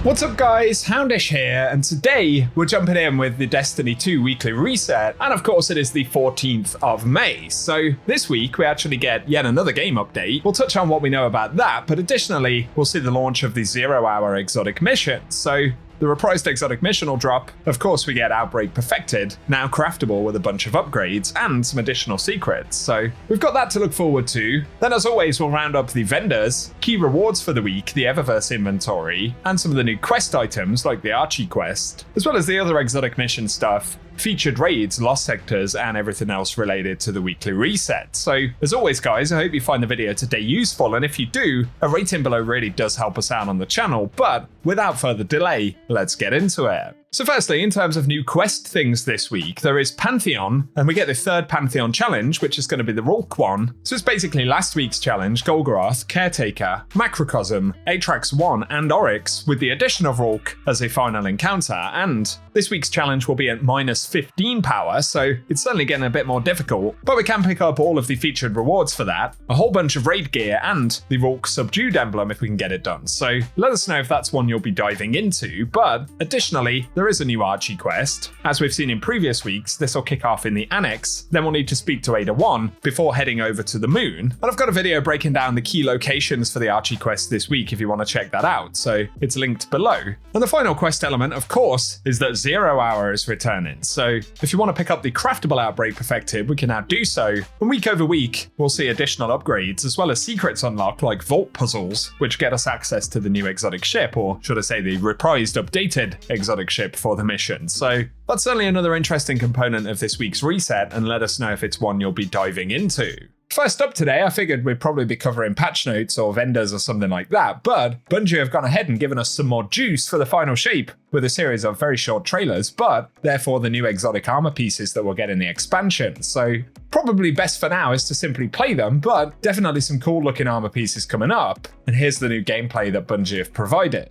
What's up guys, Houndish here, and today we're jumping in with the Destiny 2 weekly reset, and of course it is the 14th of May, so this week we actually get yet another game update. We'll touch on what we know about that, but additionally we'll see the launch of the 0-hour exotic mission, so the reprised exotic mission will drop. Of course, we get Outbreak Perfected, now craftable with a bunch of upgrades and some additional secrets. So we've got that to look forward to. Then as always, we'll round up the vendors, key rewards for the week, the Eververse inventory, and some of the new quest items like the Archie quest, as well as the other exotic mission stuff, featured raids, lost sectors, and everything else related to the weekly reset. So as always guys, I hope you find the video today useful, and if you do, a rating below really does help us out on the channel, but without further delay, let's get into it. So firstly, in terms of new quest things this week, there is Pantheon, and we get the third Pantheon challenge, which is going to be the Rulk one. So it's basically last week's challenge, Golgoroth, Caretaker, Macrocosm, Atrax 1, and Oryx, with the addition of Rulk as a final encounter, and this week's challenge will be at minus 15 power, so it's certainly getting a bit more difficult, but we can pick up all of the featured rewards for that, a whole bunch of raid gear, and the Rulk Subdued emblem if we can get it done. So let us know if that's one you'll be diving into, but additionally, there is a new Archie quest. As we've seen in previous weeks, this will kick off in the Annex, then we'll need to speak to Ada 1 before heading over to the moon. And I've got a video breaking down the key locations for the Archie quest this week if you want to check that out, so it's linked below. And the final quest element, of course, is that 0 hour is returning. So if you want to pick up the craftable Outbreak Perfected, we can now do so. And week over week, we'll see additional upgrades as well as secrets unlocked like vault puzzles, which get us access to the new exotic ship, or should I say the reprised updated exotic ship for the mission. So that's certainly another interesting component of this week's reset, and let us know if it's one you'll be diving into. First up today, I figured we'd probably be covering patch notes or vendors or something like that, but Bungie have gone ahead and given us some more juice for the final shape with a series of very short trailers, but therefore the new exotic armor pieces that we'll get in the expansion. So probably best for now is to simply play them, but definitely some cool looking armor pieces coming up. And here's the new gameplay that Bungie have provided.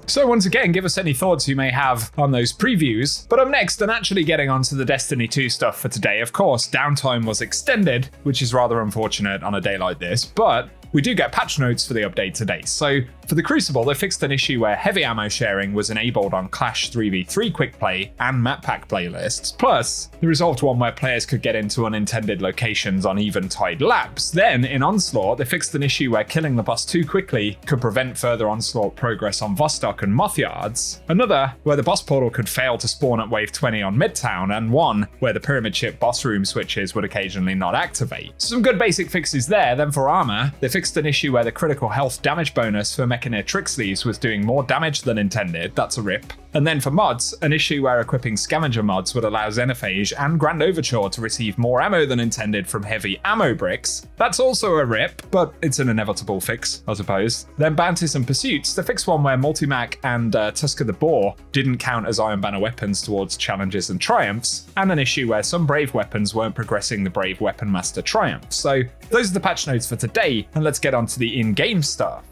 So once again, give us any thoughts you may have on those previews. But up next, and actually getting onto the Destiny 2 stuff for today, of course, downtime was extended, which is rather unfortunate on a day like this, but we do get patch notes for the update today. So for the Crucible, they fixed an issue where heavy ammo sharing was enabled on Clash 3v3 quick play and map pack playlists. Plus, they resolved one where players could get into unintended locations on eventide laps. Then in Onslaught, they fixed an issue where killing the boss too quickly could prevent further Onslaught progress on Vostok and Moth Yards. Another where the boss portal could fail to spawn at wave 20 on Midtown, and one where the pyramid ship boss room switches would occasionally not activate. Some good basic fixes there. Then for armor, they fixed an issue where the critical health damage bonus for Mechanir Trick Sleeves was doing more damage than intended. That's a rip. And then for mods, an issue where equipping scavenger mods would allow Xenophage and Grand Overture to receive more ammo than intended from heavy ammo bricks. That's also a rip, but it's an inevitable fix, I suppose. Then Bounties and Pursuits, the fix one where Multimac and Tusk of the Boar didn't count as Iron Banner weapons towards challenges and triumphs, and an issue where some Brave weapons weren't progressing the Brave Weapon Master triumph. So those are the patch notes for today, and let's get on to the in-game stuff.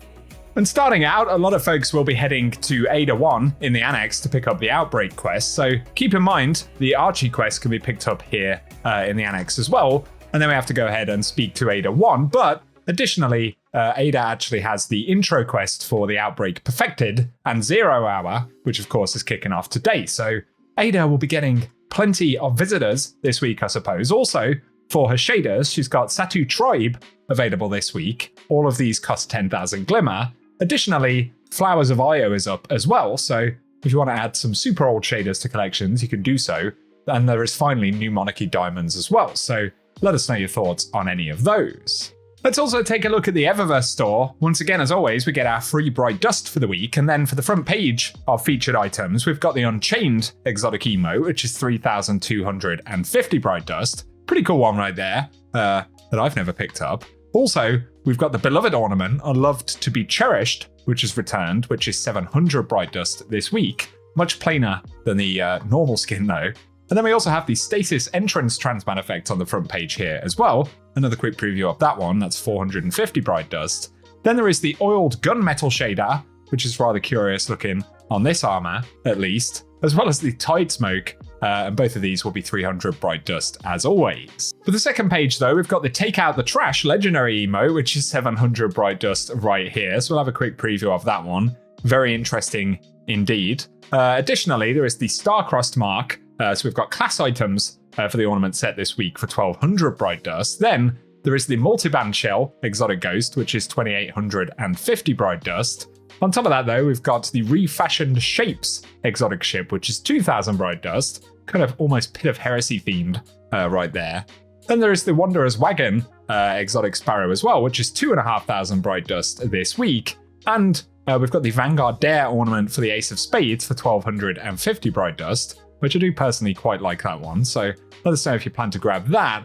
And starting out, a lot of folks will be heading to Ada 1 in the Annex to pick up the Outbreak quest, so keep in mind the Archie quest can be picked up here in the Annex as well, and then we have to go ahead and speak to Ada 1, but additionally, Ada actually has the intro quest for the Outbreak Perfected and 0 Hour, which of course is kicking off today, so Ada will be getting plenty of visitors this week, I suppose. Also, for her shaders, she's got Satu Tribe available this week. All of these cost 10,000 Glimmer. Additionally, Flowers of Io is up as well, so if you want to add some super old shaders to collections, you can do so. And there is finally New Monarchy Diamonds as well, so let us know your thoughts on any of those. Let's also take a look at the Eververse store. Once again, as always, we get our free Bright Dust for the week, and then for the front page of featured items, we've got the Unchained exotic emote, which is 3,250 Bright Dust. Pretty cool one right there, that I've never picked up. Also, we've got the Beloved ornament, Unloved to be Cherished, which is returned, which is 700 Bright Dust this week. Much plainer than the normal skin though. And then we also have the Stasis Entrance Transman effect on the front page here as well. Another quick preview of that one, that's 450 Bright Dust. Then there is the Oiled Gunmetal shader, which is rather curious looking on this armor, at least, as well as the Tide Smoke, and both of these will be 300 Bright Dust as always. For the second page though, we've got the Take Out the Trash legendary emote, which is 700 Bright Dust right here, so we'll have a quick preview of that one. Very interesting indeed. Additionally, there is the Star-Crossed mark, so we've got class items for the ornament set this week for 1200 Bright Dust. Then there is the Multiband Shell Exotic Ghost, which is 2850 Bright Dust. On top of that though, we've got the Refashioned Shapes Exotic Ship, which is 2000 Bright Dust, kind of almost Pit of Heresy themed right there. Then there is the Wanderer's Wagon Exotic Sparrow as well, which is 2500 Bright Dust this week. And we've got the Vanguard Dare ornament for the Ace of Spades for 1250 Bright Dust, which I do personally quite like that one, so let us know if you plan to grab that.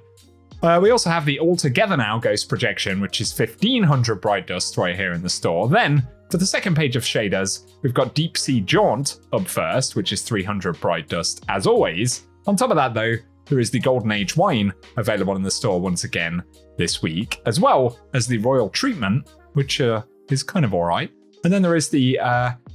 We also have the All Together Now Ghost Projection, which is 1500 Bright Dust right here in the store. Then, for the second page of shaders, we've got Deep Sea Jaunt up first, which is 300 Bright Dust as always. On top of that though, there is the Golden Age Wine available in the store once again this week, as well as the Royal Treatment, which is kind of alright. And then there is the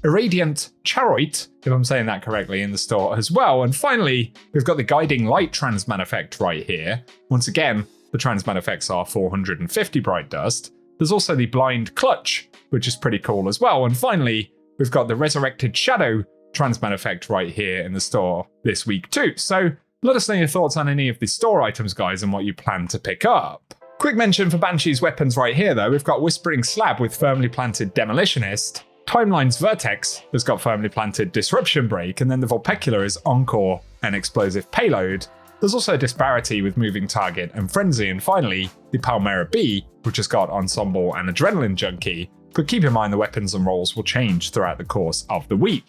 Irradiant Charoite, if I'm saying that correctly, in the store as well. And finally, we've got the Guiding Light Transman effect right here. Once again, the Transman effects are 450 Bright Dust. There's also the Blind Clutch, which is pretty cool as well. And finally, we've got the Resurrected Shadow Transman effect right here in the store this week too. So let us know your thoughts on any of the store items, guys, and what you plan to pick up. Quick mention for Banshee's weapons right here though, we've got Whispering Slab with Firmly Planted Demolitionist, Timeline's Vertex has got Firmly Planted Disruption Break, and then the Vulpecula is Encore and Explosive Payload. There's also a Disparity with Moving Target and Frenzy, and finally the Palmera B, which has got Ensemble and Adrenaline Junkie, but keep in mind the weapons and rolls will change throughout the course of the week.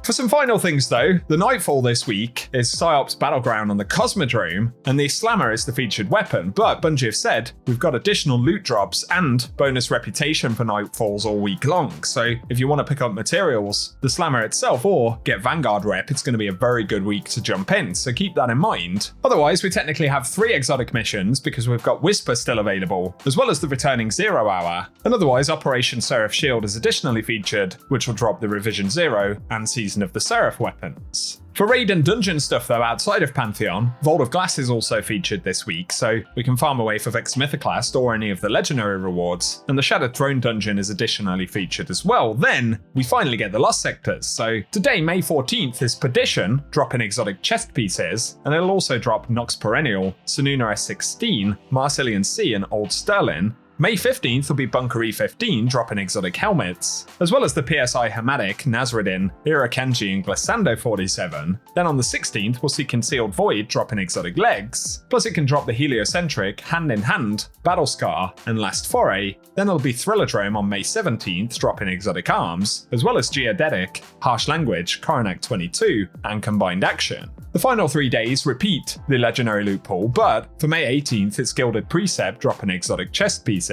For some final things though, the Nightfall this week is Psyops Battleground on the Cosmodrome, and the Slammer is the featured weapon, but Bungie have said we've got additional loot drops and bonus reputation for Nightfalls all week long, so if you want to pick up materials, the Slammer itself, or get Vanguard rep, it's going to be a very good week to jump in, so keep that in mind. Otherwise, we technically have 3 exotic missions because we've got Whisper still available, as well as the returning 0 Hour, and otherwise Operation Seraph Shield is additionally featured, which will drop the Revision 0 and Season of the Seraph weapons. For raid and dungeon stuff though outside of Pantheon, Vault of Glass is also featured this week, so we can farm away for Vex Mythoclast or any of the legendary rewards, and the Shattered Throne dungeon is additionally featured as well. Then we finally get the Lost Sectors, so today May 14th is Perdition, dropping exotic chest pieces, and it'll also drop Nox Perennial, Sununa S16, Marsilian C and Old Sterling. May 15th will be Bunker E15 dropping exotic helmets, as well as the PSI Hamatic, Nazradin, Irakenji and Glissando 47. Then on the 16th we'll see Concealed Void dropping exotic legs, plus it can drop the Heliocentric, Hand in Hand, Battle Scar and Last Foray. Then there'll be Thrilladrome on May 17th dropping exotic arms, as well as Geodetic, Harsh Language, Coronac 22 and Combined Action. The final 3 days repeat the legendary loot pool, but for May 18th it's Gilded Precept dropping exotic chest pieces,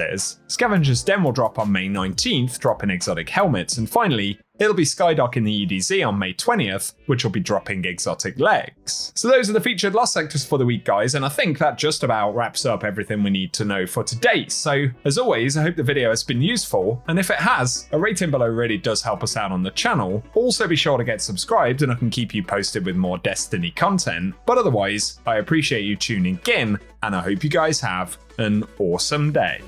Scavenger's Den will drop on May 19th dropping exotic helmets, and finally it'll be Skydock in the EDZ on May 20th, which will be dropping exotic legs. So those are the featured Lost Sectors for the week, guys, and I think that just about wraps up everything we need to know for today. So as always, I hope the video has been useful, and if it has, a rating below really does help us out on the channel. Also be sure to get subscribed and I can keep you posted with more Destiny content, but otherwise, I appreciate you tuning in, and I hope you guys have an awesome day.